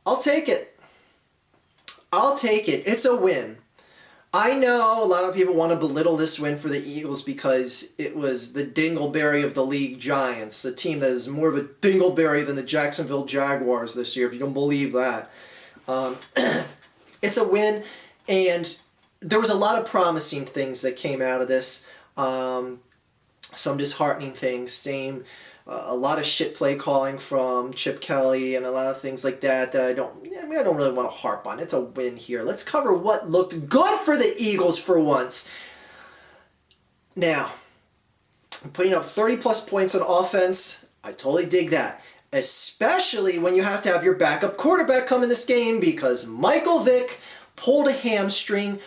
I'll take it. I'll take it. It's a win. I know a lot of people want to belittle this win for the Eagles because it was the dingleberry of the league Giants, a team that is more of a dingleberry than the Jacksonville Jaguars this year, if you can believe that. It's a win, and there was a lot of promising things that came out of this. Some disheartening things, a lot of shit play calling from Chip Kelly and a lot of things like that I don't really want to harp on. It's a win here. Let's cover what looked good for the Eagles for once. Now, putting up 30-plus points on offense, I totally dig that. Especially when you have to have your backup quarterback come in this game because Michael Vick pulled a hamstring,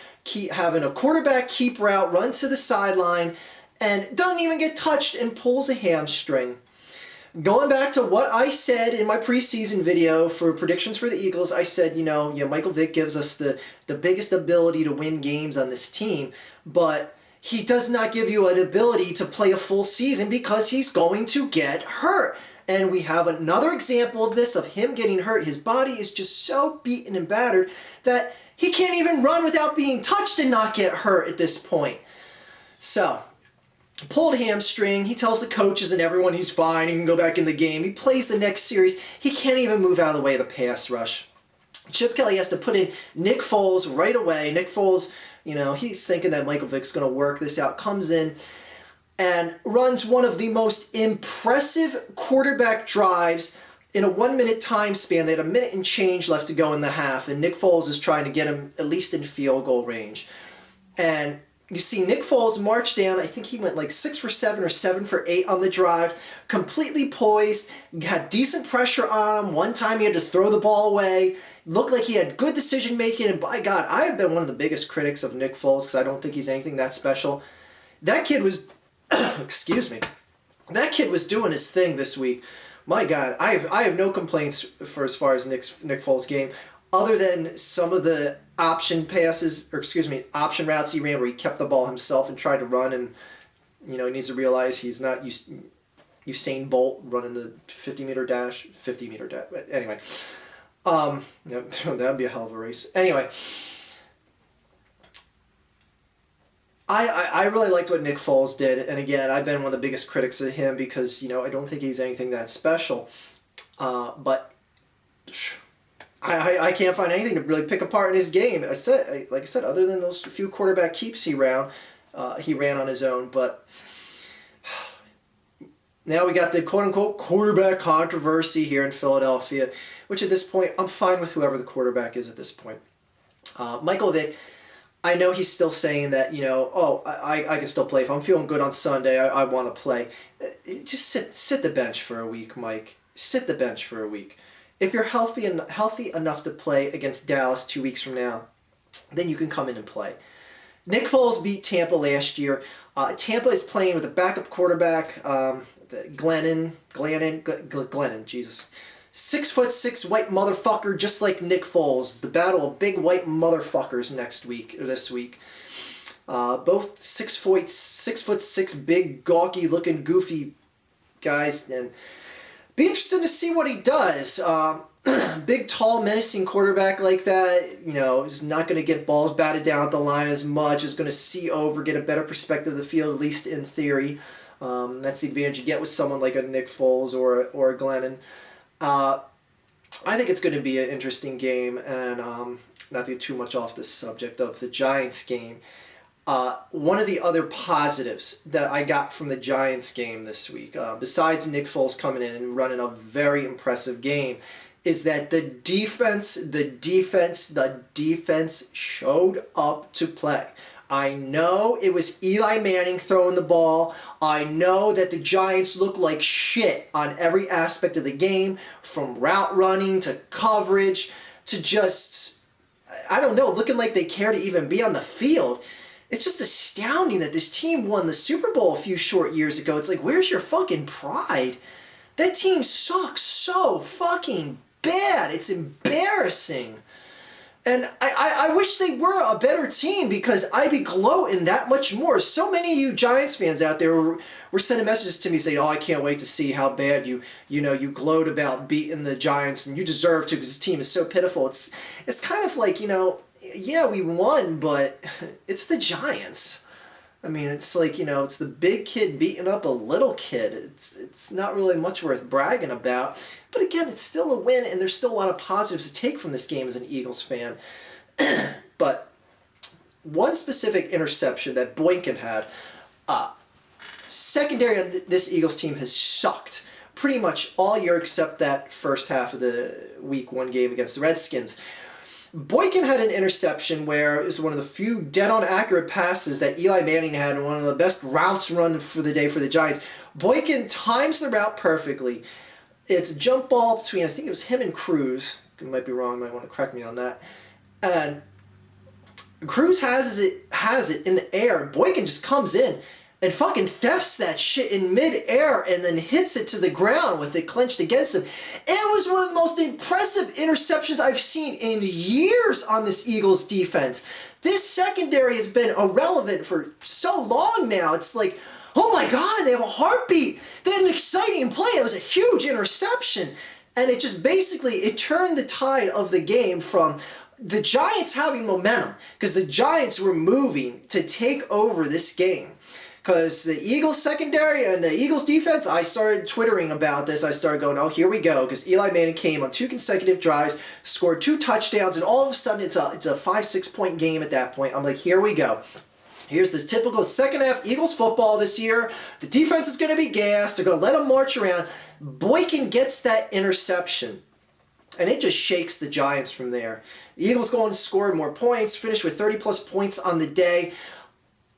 having a quarterback keep route, run to the sideline, and doesn't even get touched and pulls a hamstring. Going back to what I said in my preseason video for predictions for the Eagles, I said, Michael Vick gives us the biggest ability to win games on this team, but he does not give you an ability to play a full season because he's going to get hurt. And we have another example of this, of him getting hurt. His body is just so beaten and battered that he can't even run without being touched and not get hurt at this point. So, pulled hamstring. He tells the coaches and everyone he's fine. He can go back in the game. He plays the next series. He can't even move out of the way of the pass rush. Chip Kelly has to put in Nick Foles right away. Nick Foles, he's thinking that Michael Vick's going to work this out. Comes in and runs one of the most impressive quarterback drives in a 1-minute time span. They had a minute and change left to go in the half, and Nick Foles is trying to get him at least in field goal range. And you see Nick Foles march down. I think he went like 6 for 7 or 7 for 8 on the drive. Completely poised. Had decent pressure on him. One time he had to throw the ball away. Looked like he had good decision making. And by God, I have been one of the biggest critics of Nick Foles because I don't think he's anything that special. That kid was, excuse me, that kid was doing his thing this week. My God, I have no complaints for as far as Nick Foles' game, other than some of the option routes he ran where he kept the ball himself and tried to run, and he needs to realize he's not Usain Bolt running the 50-meter dash. Anyway, that'd be a hell of a race. Anyway, I really liked what Nick Foles did, and again, I've been one of the biggest critics of him because I don't think he's anything that special, but I can't find anything to really pick apart in his game. Like I said, other than those few quarterback keeps he ran on his own. But now we got the quote-unquote quarterback controversy here in Philadelphia, which at this point, I'm fine with whoever the quarterback is at this point. Michael Vick, I know he's still saying that, I can still play. If I'm feeling good on Sunday, I want to play. Just sit the bench for a week, Mike. Sit the bench for a week. If you're healthy enough to play against Dallas 2 weeks from now, then you can come in and play. Nick Foles beat Tampa last year. Tampa is playing with a backup quarterback, Glennon, Jesus. 6'6" white motherfucker, just like Nick Foles. It's the battle of big white motherfuckers this week. Both 6'6", big, gawky looking, goofy guys, and be interested to see what he does. Big, tall, menacing quarterback like that, is not going to get balls batted down at the line as much, is going to see over, get a better perspective of the field, at least in theory. That's the advantage you get with someone like a Nick Foles or a Glennon. I think it's going to be an interesting game, and not to get too much off the subject of the Giants game. One of the other positives that I got from the Giants game this week, besides Nick Foles coming in and running a very impressive game, is that the defense showed up to play. I know it was Eli Manning throwing the ball. I know that the Giants look like shit on every aspect of the game, from route running to coverage to just, looking like they care to even be on the field. It's just astounding that this team won the Super Bowl a few short years ago. It's like, where's your fucking pride? That team sucks so fucking bad. It's embarrassing. And I wish they were a better team because I'd be gloating that much more. So many of you Giants fans out there were sending messages to me saying, "Oh, I can't wait to see how bad you gloat about beating the Giants and you deserve to because this team is so pitiful." It's kind of like, yeah, we won, but it's the Giants. I mean, it's like, it's the big kid beating up a little kid. It's not really much worth bragging about. But again, it's still a win, and there's still a lot of positives to take from this game as an Eagles fan. But one specific interception that Boykin had, secondary on this Eagles team has sucked pretty much all year except that first half of the Week 1 game against the Redskins. Boykin had an interception where it was one of the few dead-on accurate passes that Eli Manning had and one of the best routes run for the day for the Giants. Boykin times the route perfectly. It's a jump ball between, I think it was him and Cruz. I might be wrong, might want to correct me on that. And Cruz has it in the air. Boykin just comes in and fucking thefts that shit in mid-air and then hits it to the ground with it clenched against him. It was one of the most impressive interceptions I've seen in years on this Eagles defense. This secondary has been irrelevant for so long now. It's like, oh my God, they have a heartbeat. They had an exciting play. It was a huge interception. And it just basically, it turned the tide of the game from the Giants having momentum because the Giants were moving to take over this game. Because the Eagles secondary and the Eagles defense, I started twittering about this. I started going, oh, here we go. Because Eli Manning came on 2 consecutive drives, scored 2 touchdowns, and all of a sudden it's a 5-6 point game at that point. I'm like, here we go. Here's this typical second half Eagles football this year. The defense is going to be gassed. They're going to let them march around. Boykin gets that interception. And it just shakes the Giants from there. The Eagles go on to score more points, finish with 30-plus points on the day.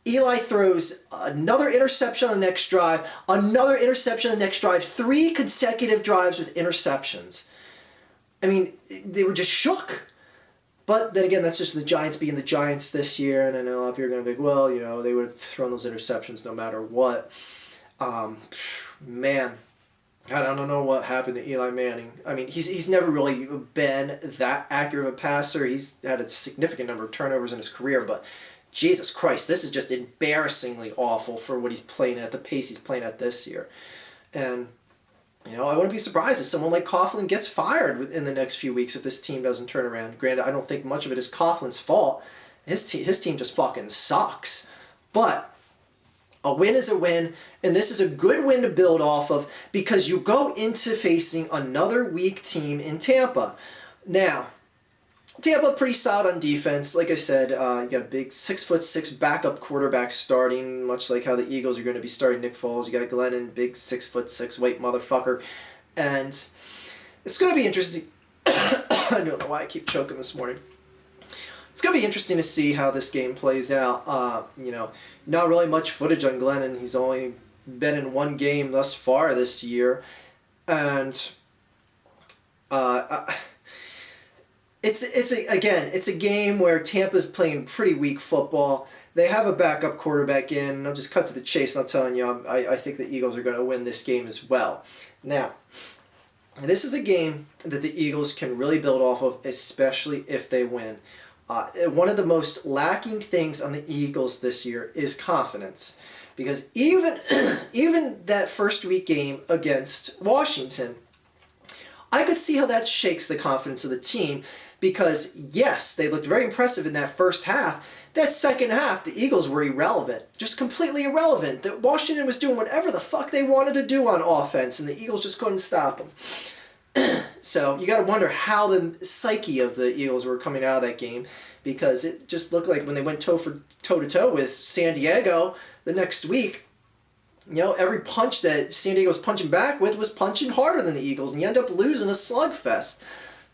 Eli throws another interception on the next drive, another interception on the next drive, 3 consecutive drives with interceptions. I mean, they were just shook. But then again, that's just the Giants being the Giants this year, and I know a lot of people are going to be like, well, they would have thrown those interceptions no matter what. Man, I don't know what happened to Eli Manning. I mean, he's never really been that accurate of a passer. He's had a significant number of turnovers in his career, but Jesus Christ, this is just embarrassingly awful for what he's playing at, the pace he's playing at this year. And, I wouldn't be surprised if someone like Coughlin gets fired in the next few weeks if this team doesn't turn around. Granted, I don't think much of it is Coughlin's fault. His team just fucking sucks. But a win is a win, and this is a good win to build off of because you go into facing another weak team in Tampa. Now, Tampa pretty solid on defense. Like I said, you got a big 6'6" backup quarterback starting, much like how the Eagles are going to be starting Nick Foles. You got Glennon, big 6'6" white motherfucker, and it's going to be interesting. I don't know why I keep choking this morning. It's going to be interesting to see how this game plays out. Not really much footage on Glennon. He's only been in 1 game thus far this year, and It's a game where Tampa's playing pretty weak football. They have a backup quarterback in. I'll just cut to the chase. I'm telling you, I think the Eagles are going to win this game as well. Now, this is a game that the Eagles can really build off of, especially if they win. One of the most lacking things on the Eagles this year is confidence. Because even that first week game against Washington, I could see how that shakes the confidence of the team. Because, yes, they looked very impressive in that first half. That second half, the Eagles were irrelevant. Just completely irrelevant. That Washington was doing whatever the fuck they wanted to do on offense, and the Eagles just couldn't stop them. So, you got to wonder how the psyche of the Eagles were coming out of that game. Because it just looked like when they went toe-to-toe with San Diego the next week, every punch that San Diego was punching back with was punching harder than the Eagles, and you end up losing a slugfest.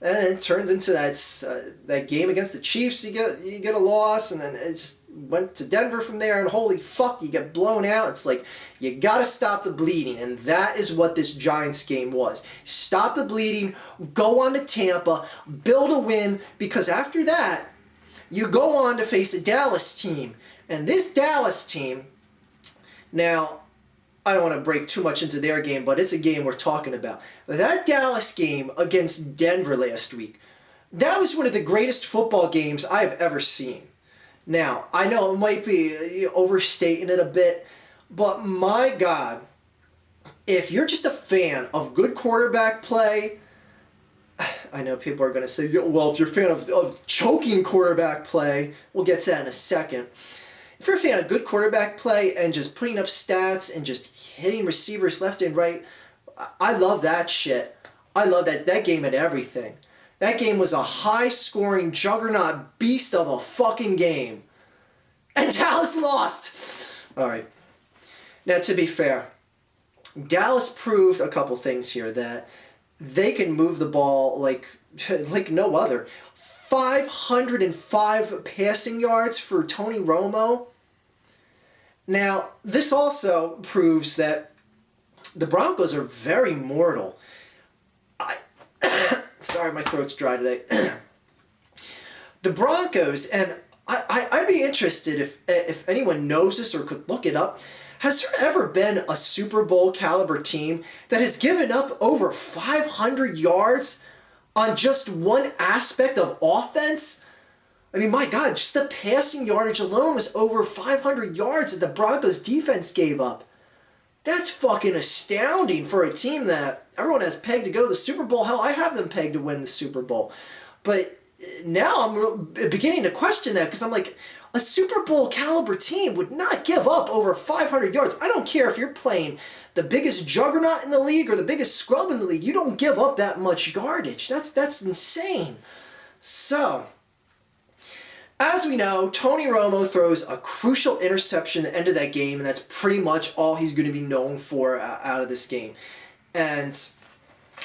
And it turns into that game against the Chiefs. You get a loss, and then it just went to Denver from there. And holy fuck, you get blown out. It's like you gotta stop the bleeding, and that is what this Giants game was. Stop the bleeding. Go on to Tampa. Build a win, because after that, you go on to face a Dallas team, and this Dallas team. Now, I don't want to break too much into their game, but it's a game we're talking about. That Dallas game against Denver last week, That was one of the greatest football games I have ever seen. Now, I know it might be overstating it a bit, but my God, if you're just a fan of good quarterback play, I know people are going to say, well, if you're a fan of choking quarterback play, we'll get to that in a second. If you're a fan of good quarterback play and just putting up stats and just hitting receivers left and right, I love that shit. I love that. That game had everything. That game was a high-scoring juggernaut beast of a fucking game. And Dallas lost. All right. Now, to be fair, Dallas proved a couple things here, that they can move the ball like no other. 505 passing yards for Tony Romo. Now, this also proves that the Broncos are very mortal. Sorry, my throat's dry today. The Broncos, and I'd be interested if anyone knows this or could look it up. Has there ever been a Super Bowl caliber team that has given up over 500 yards on just one aspect of offense? I mean, my God, just the passing yardage alone was over 500 yards that the Broncos defense gave up. That's fucking astounding for a team that everyone has pegged to go to the Super Bowl. Hell, I have them pegged to win the Super Bowl. But now I'm beginning to question that, because I'm like, a Super Bowl caliber team would not give up over 500 yards. I don't care if you're playing the biggest juggernaut in the league or the biggest scrub in the league. You don't give up that much yardage. That's insane. So, as we know, Tony Romo throws a crucial interception at the end of that game, and that's pretty much all he's going to be known for out of this game. And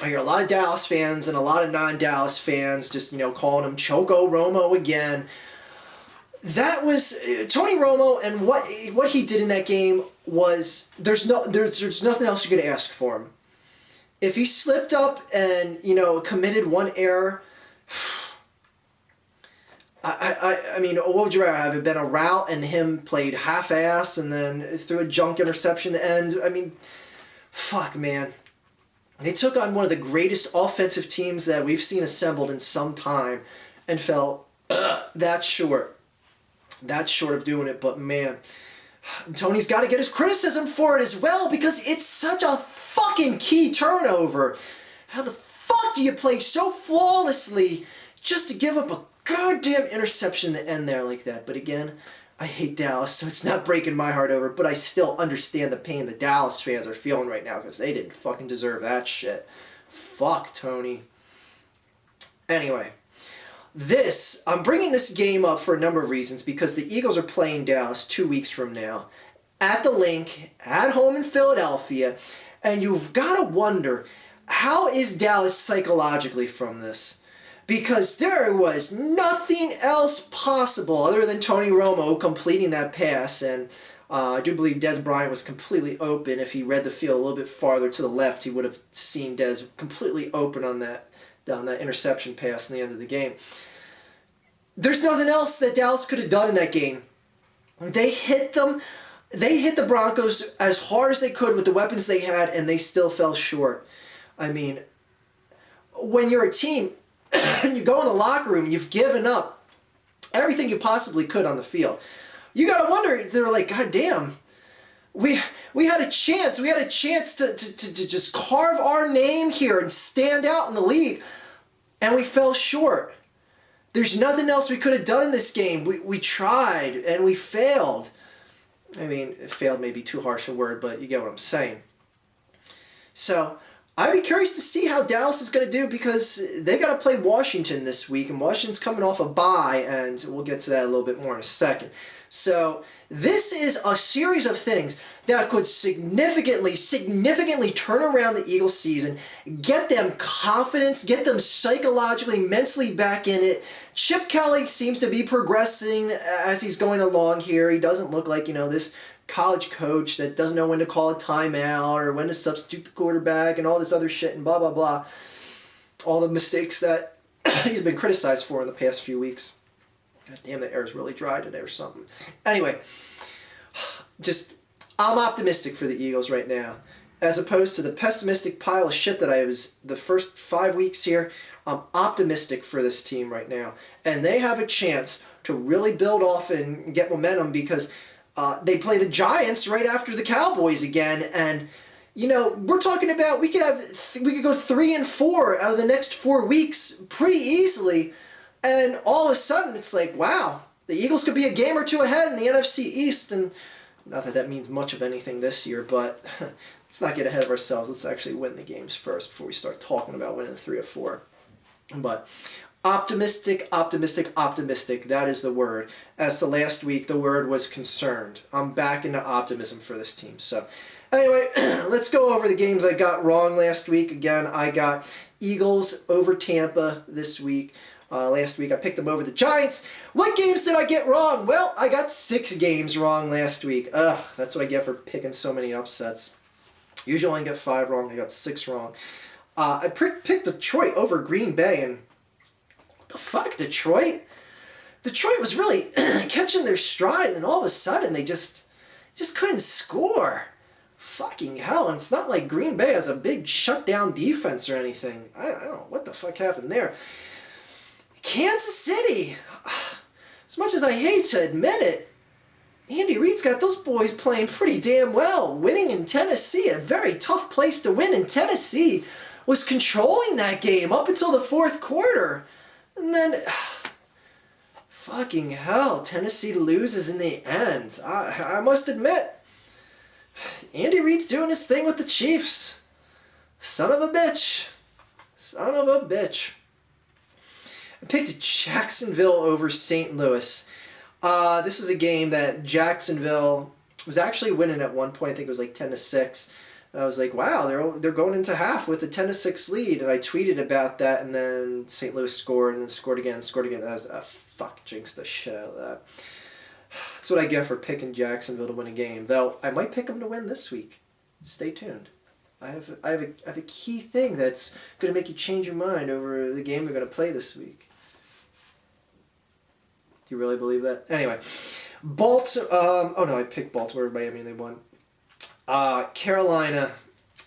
I hear a lot of Dallas fans and a lot of non-Dallas fans just, calling him Choco Romo again. That was Tony Romo, and what he did in that game was there's nothing else you could ask for him. If he slipped up and committed one error, I mean, what would you rather have? It been a route and him played half-ass and then threw a junk interception at the end? I mean, fuck, man. They took on one of the greatest offensive teams that we've seen assembled in some time and fell that short. That's short of doing it, but man, Tony's got to get his criticism for it as well, because it's such a fucking key turnover. How the fuck do you play so flawlessly just to give up a goddamn interception to end there like that? But again, I hate Dallas, so it's not breaking my heart over, but I still understand the pain the Dallas fans are feeling right now, because they didn't fucking deserve that shit. Fuck Tony. Anyway. I'm bringing this game up for a number of reasons, because the Eagles are playing Dallas 2 weeks from now at the Link, at home in Philadelphia, and you've got to wonder, how is Dallas psychologically from this? Because there was nothing else possible other than Tony Romo completing that pass, and I do believe Dez Bryant was completely open. If he read the field a little bit farther to the left, he would have seen Dez completely open on that interception pass in the end of the game. There's nothing else that Dallas could have done in that game. They hit them. They hit the Broncos as hard as they could with the weapons they had, and they still fell short. I mean, when you're a team and you go in the locker room, you've given up everything you possibly could on the field. You got to wonder, they're like, God damn, we had a chance. We had a chance to just carve our name here and stand out in the league, and we fell short. There's nothing else we could have done in this game. We tried, and we failed. I mean, failed may be too harsh a word, but you get what I'm saying. So, I'd be curious to see how Dallas is going to do, because they got to play Washington this week, and Washington's coming off a bye, and we'll get to that a little bit more in a second. So, this is a series of things that could significantly turn around the Eagles season, get them confidence, get them psychologically, mentally back in it. Chip Kelly seems to be progressing as he's going along here. He doesn't look like, this college coach that doesn't know when to call a timeout or when to substitute the quarterback and all this other shit and blah, blah, blah. All the mistakes that he's been criticized for in the past few weeks. God damn, the air's really dry today or something. Anyway, I'm optimistic for the Eagles right now. as opposed to the pessimistic pile of shit that I was the first 5 weeks here. I'm optimistic for this team right now. And they have a chance to really build off and get momentum because they play the Giants right after the Cowboys again. And, you know, we're talking about we could go 3-4 out of the next 4 weeks pretty easily. And all of a sudden it's like, wow, the Eagles could be a game or two ahead in the NFC East. And not that that means much of anything this year, but let's not get ahead of ourselves. Let's actually win the games first before we start talking about winning 3 or 4. But optimistic, optimistic, optimistic. That is the word. As to last week, the word was concerned. I'm back into optimism for this team. So anyway, let's go over the games I got wrong last week. Again, I got Eagles over Tampa this week. Last week I picked them over the Giants. What games did I get wrong? Well, I got 6 games wrong last week. Ugh, that's what I get for picking so many upsets. Usually I only get 5 wrong. I got 6 wrong. I picked Detroit over Green Bay, and what the fuck, Detroit? Detroit was really catching their stride, and all of a sudden they just couldn't score. Fucking hell, and it's not like Green Bay has a big shutdown defense or anything. I don't know what the fuck happened there. Kansas City, as much as I hate to admit it, Andy Reid's got those boys playing pretty damn well. Winning in Tennessee, a very tough place to win in Tennessee, was controlling that game up until the 4th quarter. And then, fucking hell, Tennessee loses in the end. I must admit, Andy Reid's doing his thing with the Chiefs. Son of a bitch. Son of a bitch. I picked Jacksonville over St. Louis. This is a game that Jacksonville was actually winning at one point. I think it was like 10-6. I was like, wow, they're going into half with a 10-6 lead. And I tweeted about that, and then St. Louis scored, and then scored again. And I was, fuck, jinxed the shit out of that. That's what I get for picking Jacksonville to win a game. Though, I might pick them to win this week. Stay tuned. I have a key thing that's going to make you change your mind over the game we're going to play this week. Do you really believe that? Anyway, I picked Baltimore, Miami, and they won. Carolina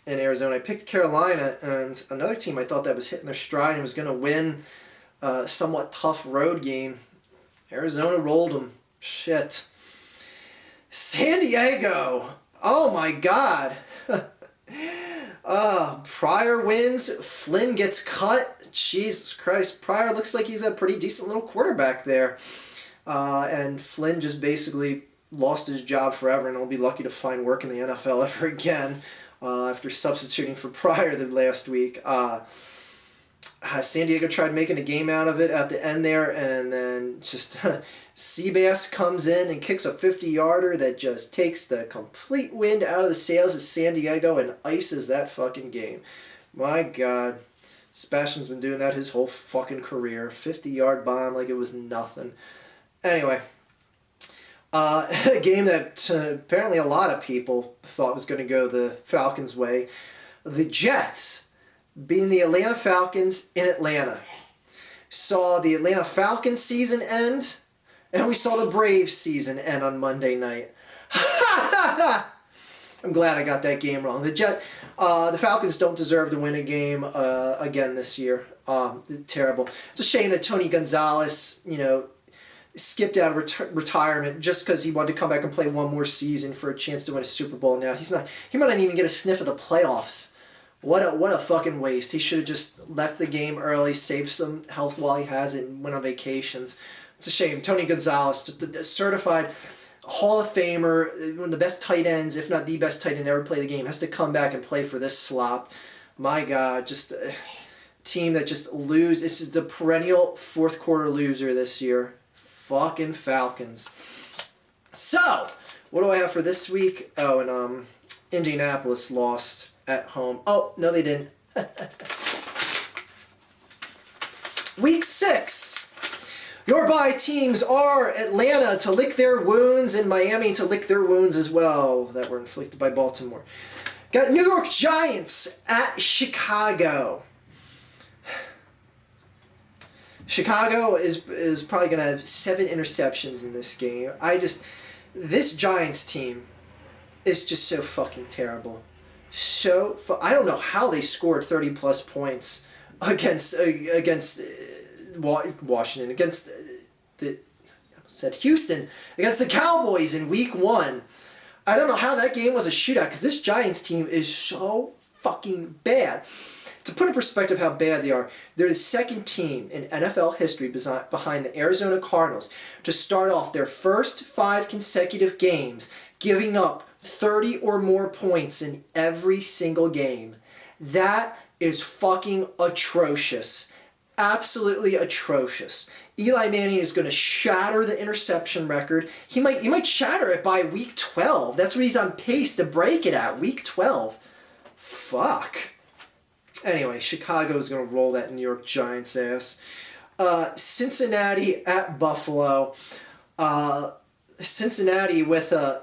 and Arizona. I picked Carolina, and another team I thought that was hitting their stride and was going to win a somewhat tough road game. Arizona rolled them. Shit. San Diego. Oh my God. Pryor wins. Flynn gets cut. Jesus Christ. Pryor looks like he's a pretty decent little quarterback there. And Flynn just basically lost his job forever and will be lucky to find work in the NFL ever again after substituting for Pryor the last week. San Diego tried making a game out of it at the end there, and then just Seabass comes in and kicks a 50-yarder that just takes the complete wind out of the sails of San Diego and ices that fucking game. My God. Sebastian's been doing that his whole fucking career. 50-yard bomb like it was nothing. Anyway, a game that apparently a lot of people thought was going to go the Falcons' way. The Jets beating the Atlanta Falcons in Atlanta. Saw the Atlanta Falcons season end, and we saw the Braves season end on Monday night. I'm glad I got that game wrong. The Falcons don't deserve to win a game again this year. Terrible. It's a shame that Tony Gonzalez, skipped out of retirement just because he wanted to come back and play one more season for a chance to win a Super Bowl. Now he might not even get a sniff of the playoffs. What a fucking waste. He should have just left the game early, saved some health while he has it, and went on vacations. It's a shame. Tony Gonzalez, just a certified Hall of Famer, one of the best tight ends, if not the best tight end ever play the game, has to come back and play for this slop. My God, just a team that just lose. This is the perennial 4th quarter loser this year. Fucking Falcons. So, what do I have for this week? Oh, and Indianapolis lost at home. Oh, no they didn't. Week 6. Your bye teams are Atlanta to lick their wounds and Miami to lick their wounds as well that were inflicted by Baltimore. Got New York Giants at Chicago. Chicago is probably going to have 7 interceptions in this game. This Giants team is just so fucking terrible. I don't know how they scored 30 plus points against Washington, against the I said Houston, against the Cowboys in week 1. I don't know how that game was a shootout because this Giants team is so fucking bad. To put in perspective how bad they are, they're the second team in NFL history behind the Arizona Cardinals to start off their first 5 consecutive games giving up 30 or more points in every single game. That is fucking atrocious. Absolutely atrocious. Eli Manning is going to shatter the interception record. He might shatter it by week 12. That's what he's on pace to break it at, week 12. Fuck. Anyway, Chicago's going to roll that New York Giants ass. Cincinnati at Buffalo. Cincinnati with a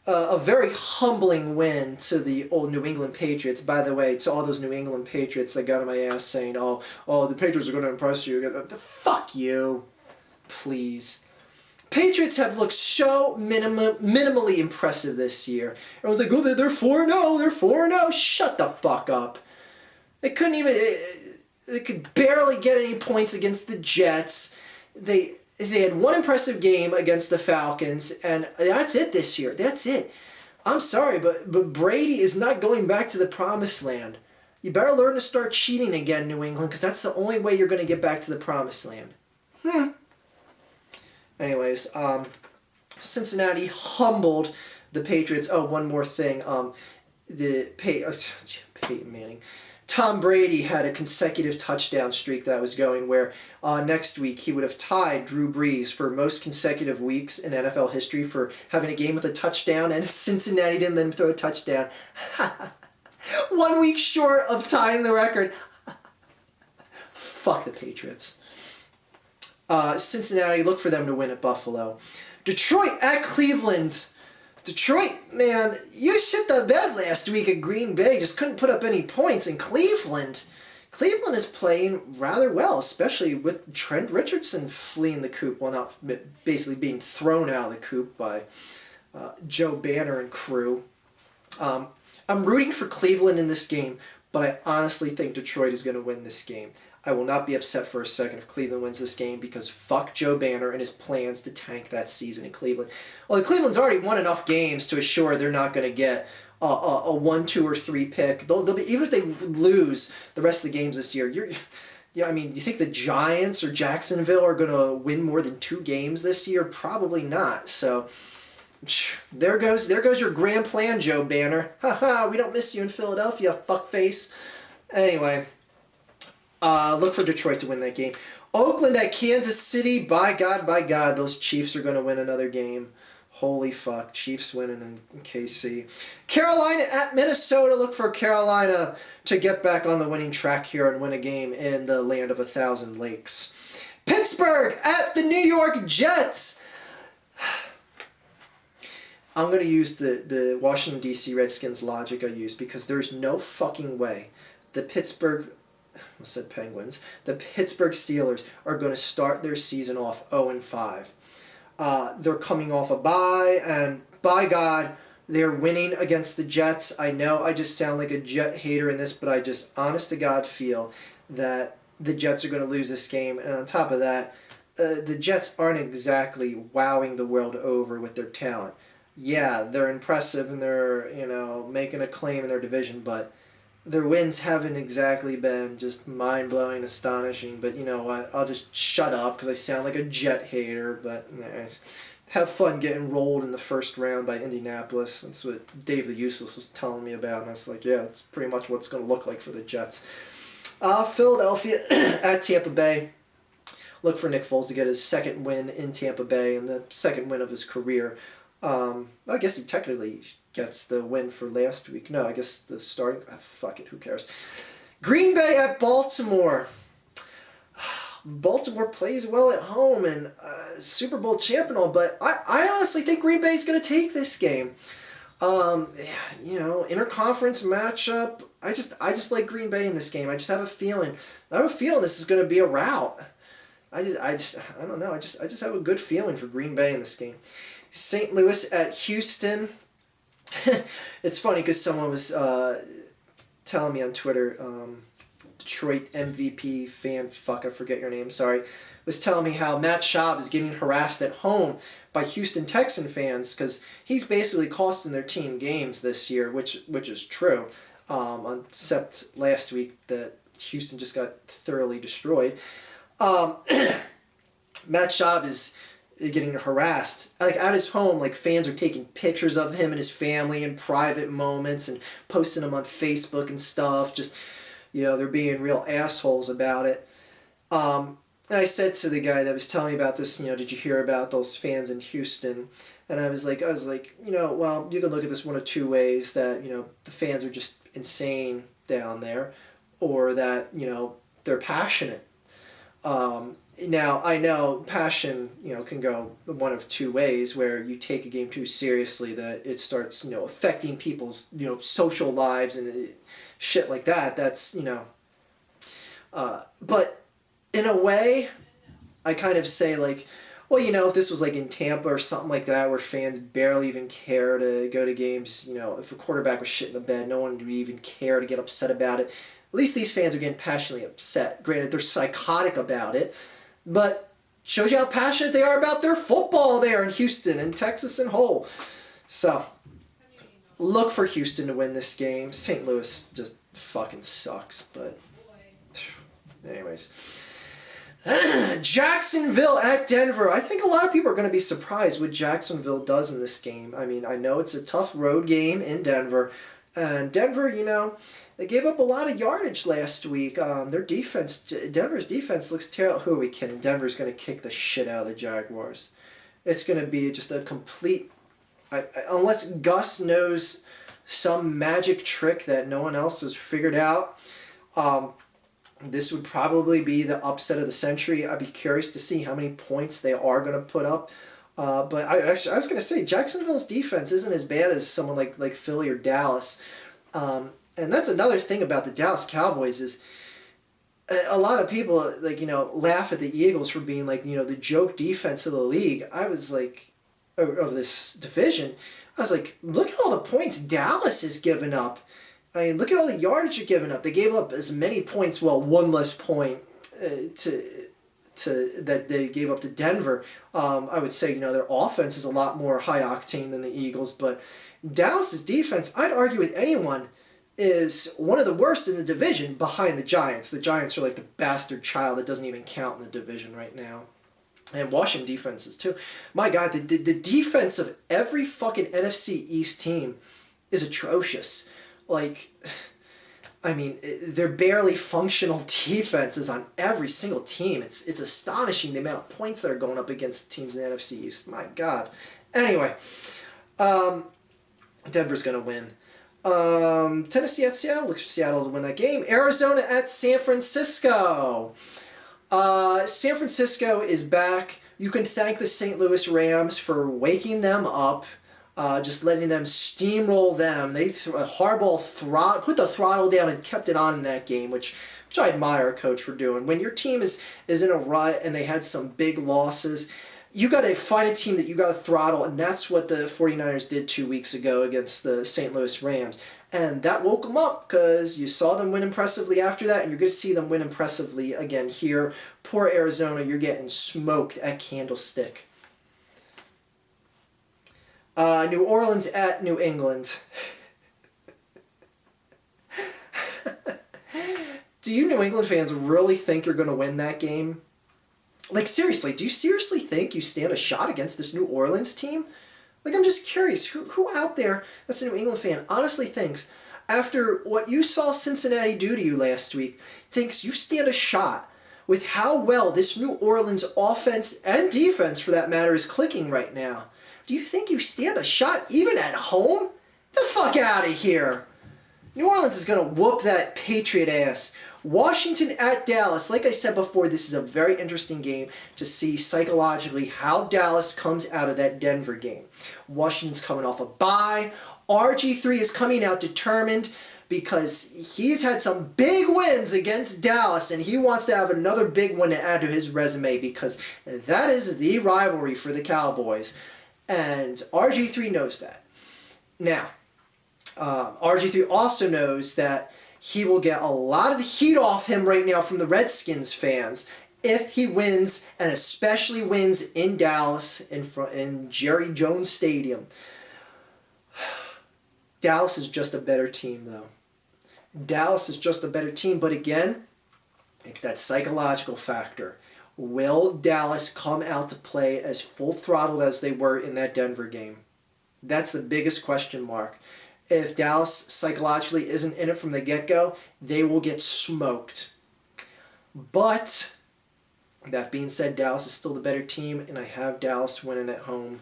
a very humbling win to the old New England Patriots. By the way, to all those New England Patriots that got on my ass saying, oh, the Patriots are going to impress you. Fuck you. Please. Patriots have looked so minimally impressive this year. Everyone's like, oh, they're 4-0. They're 4-0. Shut the fuck up. They couldn't even... They could barely get any points against the Jets. They had one impressive game against the Falcons, and that's it this year. That's it. I'm sorry, but Brady is not going back to the promised land. You better learn to start cheating again, New England, because that's the only way you're going to get back to the promised land. Anyways, Cincinnati humbled the Patriots. Oh, one more thing. Peyton Manning. Tom Brady had a consecutive touchdown streak that was going where next week he would have tied Drew Brees for most consecutive weeks in NFL history for having a game with a touchdown, and Cincinnati didn't let him throw a touchdown. 1 week short of tying the record. Fuck the Patriots. Cincinnati, look for them to win at Buffalo. Detroit at Cleveland. Detroit, man, you shit the bed last week at Green Bay. Just couldn't put up any points. In Cleveland is playing rather well, especially with Trent Richardson fleeing the coop. Well, not basically being thrown out of the coop by Joe Banner and crew. I'm rooting for Cleveland in this game, but I honestly think Detroit is going to win this game. I will not be upset for a second if Cleveland wins this game because fuck Joe Banner and his plans to tank that season in Cleveland. Well, Cleveland's already won enough games to assure they're not going to get a 1, 2, or 3 pick. They'll be, even if they lose the rest of the games this year, do you think the Giants or Jacksonville are going to win more than 2 games this year? Probably not. So there goes your grand plan, Joe Banner. Haha, we don't miss you in Philadelphia, fuckface. Anyway. Look for Detroit to win that game. Oakland at Kansas City. By God, those Chiefs are going to win another game. Holy fuck. Chiefs winning in KC. Carolina at Minnesota. Look for Carolina to get back on the winning track here and win a game in the land of 1,000 lakes. Pittsburgh at the New York Jets. I'm going to use the Washington, D.C. Redskins logic I used because there's no fucking way the Pittsburgh Steelers are going to start their season off 0-5. They're coming off a bye, and by God, they're winning against the Jets. I know I just sound like a Jet hater in this, but I just, honest to God, feel that the Jets are going to lose this game. And on top of that, the Jets aren't exactly wowing the world over with their talent. Yeah, they're impressive and they're, making a claim in their division, but their wins haven't exactly been just mind-blowing, astonishing, but you know what? I'll just shut up because I sound like a Jet hater, but have fun getting rolled in the first round by Indianapolis. That's what Dave the Useless was telling me about, and I was like, yeah, it's pretty much what it's going to look like for the Jets. Philadelphia at Tampa Bay. Look for Nick Foles to get his second win in Tampa Bay and the second win of his career. I guess he technically gets the win for last week. No, I guess the starting... fuck it, who cares? Green Bay at Baltimore. Baltimore plays well at home and Super Bowl champ and all, but I honestly think Green Bay is going to take this game. Interconference matchup. I just like Green Bay in this game. I just have a feeling. I have a feeling this is going to be a rout. I don't know. I just have a good feeling for Green Bay in this game. St. Louis at Houston. It's funny because someone was telling me on Twitter, Detroit MVP fan, fuck, I forget your name, sorry, was telling me how Matt Schaub is getting harassed at home by Houston Texan fans because he's basically costing their team games this year, which is true. Except last week that Houston just got thoroughly destroyed. Matt Schaub is getting harassed. Like at his home, like fans are taking pictures of him and his family in private moments and posting them on Facebook and stuff. Just, they're being real assholes about it. And I said to the guy that was telling me about this, did you hear about those fans in Houston? And I was like, well, you can look at this one of two ways, that, the fans are just insane down there, or that, they're passionate. Now, I know passion, can go one of two ways, where you take a game too seriously that it starts, affecting people's, social lives and shit like that. That's, but in a way, I kind of say like, well, if this was like in Tampa or something like that, where fans barely even care to go to games, if a quarterback was shit in the bed, no one would even care to get upset about it. At least these fans are getting passionately upset. Granted, they're psychotic about it, but shows you how passionate they are about their football there in Houston and Texas and whole. So, look for Houston to win this game. St. Louis just fucking sucks, but anyways. Jacksonville at Denver. I think a lot of people are going to be surprised what Jacksonville does in this game. I mean, I know it's a tough road game in Denver. And Denver, they gave up a lot of yardage last week. Their defense, Denver's defense looks terrible. Who are we kidding? Denver's going to kick the shit out of the Jaguars. It's going to be just a complete... unless Gus knows some magic trick that no one else has figured out, this would probably be the upset of the century. I'd be curious to see how many points they are going to put up. But I was going to say, Jacksonville's defense isn't as bad as someone like Philly or Dallas. And that's another thing about the Dallas Cowboys is a lot of people, laugh at the Eagles for being, the joke defense of the league. I was like, of this division, I was like, look at all the points Dallas has given up. I mean, look at all the yardage you're giving up. They gave up as many points, one less point that they gave up to Denver. I would say, their offense is a lot more high octane than the Eagles, but Dallas's defense, I'd argue with anyone, is one of the worst in the division behind the Giants. The Giants are like the bastard child that doesn't even count in the division right now. And Washington defenses too. My God, the defense of every fucking NFC East team is atrocious. They're barely functional defenses on every single team. It's astonishing the amount of points that are going up against teams in the NFC East. My God. Anyway, Denver's going to win. Tennessee at Seattle. Looks for Seattle to win that game. Arizona at San Francisco. San Francisco is back. You can thank the St. Louis Rams for waking them up. Just letting them steamroll them. They Harbaugh put the throttle down and kept it on in that game, which I admire a coach for doing. When your team is in a rut and they had some big losses, you got to find a team that you got to throttle, and that's what the 49ers did 2 weeks ago against the St. Louis Rams. And that woke them up because you saw them win impressively after that, and you're going to see them win impressively again here. Poor Arizona, you're getting smoked at Candlestick. New Orleans at New England. Do you New England fans really think you're going to win that game? Seriously, do you seriously think you stand a shot against this New Orleans team? I'm just curious, who out there that's a New England fan honestly thinks, after what you saw Cincinnati do to you last week, thinks you stand a shot with how well this New Orleans offense and defense, for that matter, is clicking right now? Do you think you stand a shot even at home? The fuck out of here. New Orleans is going to whoop that Patriot ass. Washington at Dallas. Like I said before, this is a very interesting game to see psychologically how Dallas comes out of that Denver game. Washington's coming off a bye. RG3 is coming out determined because he's had some big wins against Dallas, and he wants to have another big one to add to his resume because that is the rivalry for the Cowboys. And RG3 knows that. Now, RG3 also knows that he will get a lot of the heat off him right now from the Redskins fans if he wins, and especially wins in Dallas in Jerry Jones Stadium. Dallas is just a better team, though. Dallas is just a better team, but again, it's that psychological factor. Will Dallas come out to play as full throttled as they were in that Denver game? That's the biggest question mark. If Dallas psychologically isn't in it from the get-go, they will get smoked. But that being said, Dallas is still the better team, and I have Dallas winning at home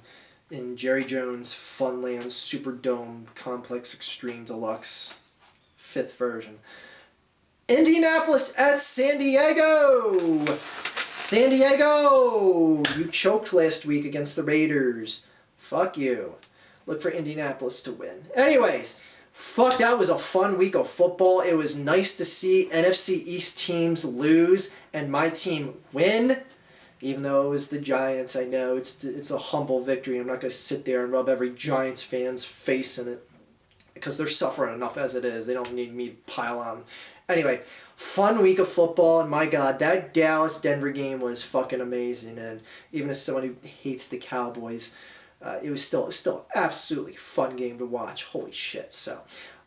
in Jerry Jones Funland Superdome Complex Extreme Deluxe 5th version. Indianapolis at San Diego. San Diego, you choked last week against the Raiders. Fuck you. Look for Indianapolis to win. Anyways, fuck, that was a fun week of football. It was nice to see NFC East teams lose and my team win. Even though it was the Giants, I know it's a humble victory. I'm not going to sit there and rub every Giants fan's face in it because they're suffering enough as it is. They don't need me to pile on. Anyway, fun week of football, and my God, that Dallas-Denver game was fucking amazing. And even as someone who hates the Cowboys, it was still absolutely fun game to watch. Holy shit! So,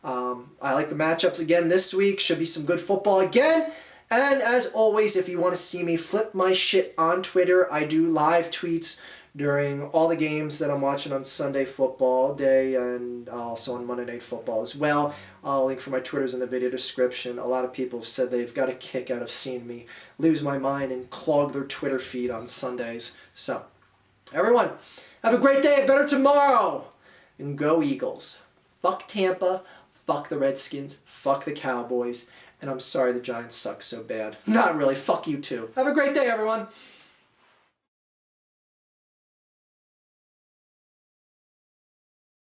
I like the matchups again this week. Should be some good football again. And as always, if you want to see me flip my shit on Twitter, I do live tweets during all the games that I'm watching on Sunday football day and also on Monday Night Football as well. I'll link for my Twitters in the video description. A lot of people have said they've got a kick out of seeing me lose my mind and clog their Twitter feed on Sundays. So, everyone, have a great day, better tomorrow, and go Eagles. Fuck Tampa, fuck the Redskins, fuck the Cowboys, and I'm sorry the Giants suck so bad. Not really, fuck you too. Have a great day, everyone.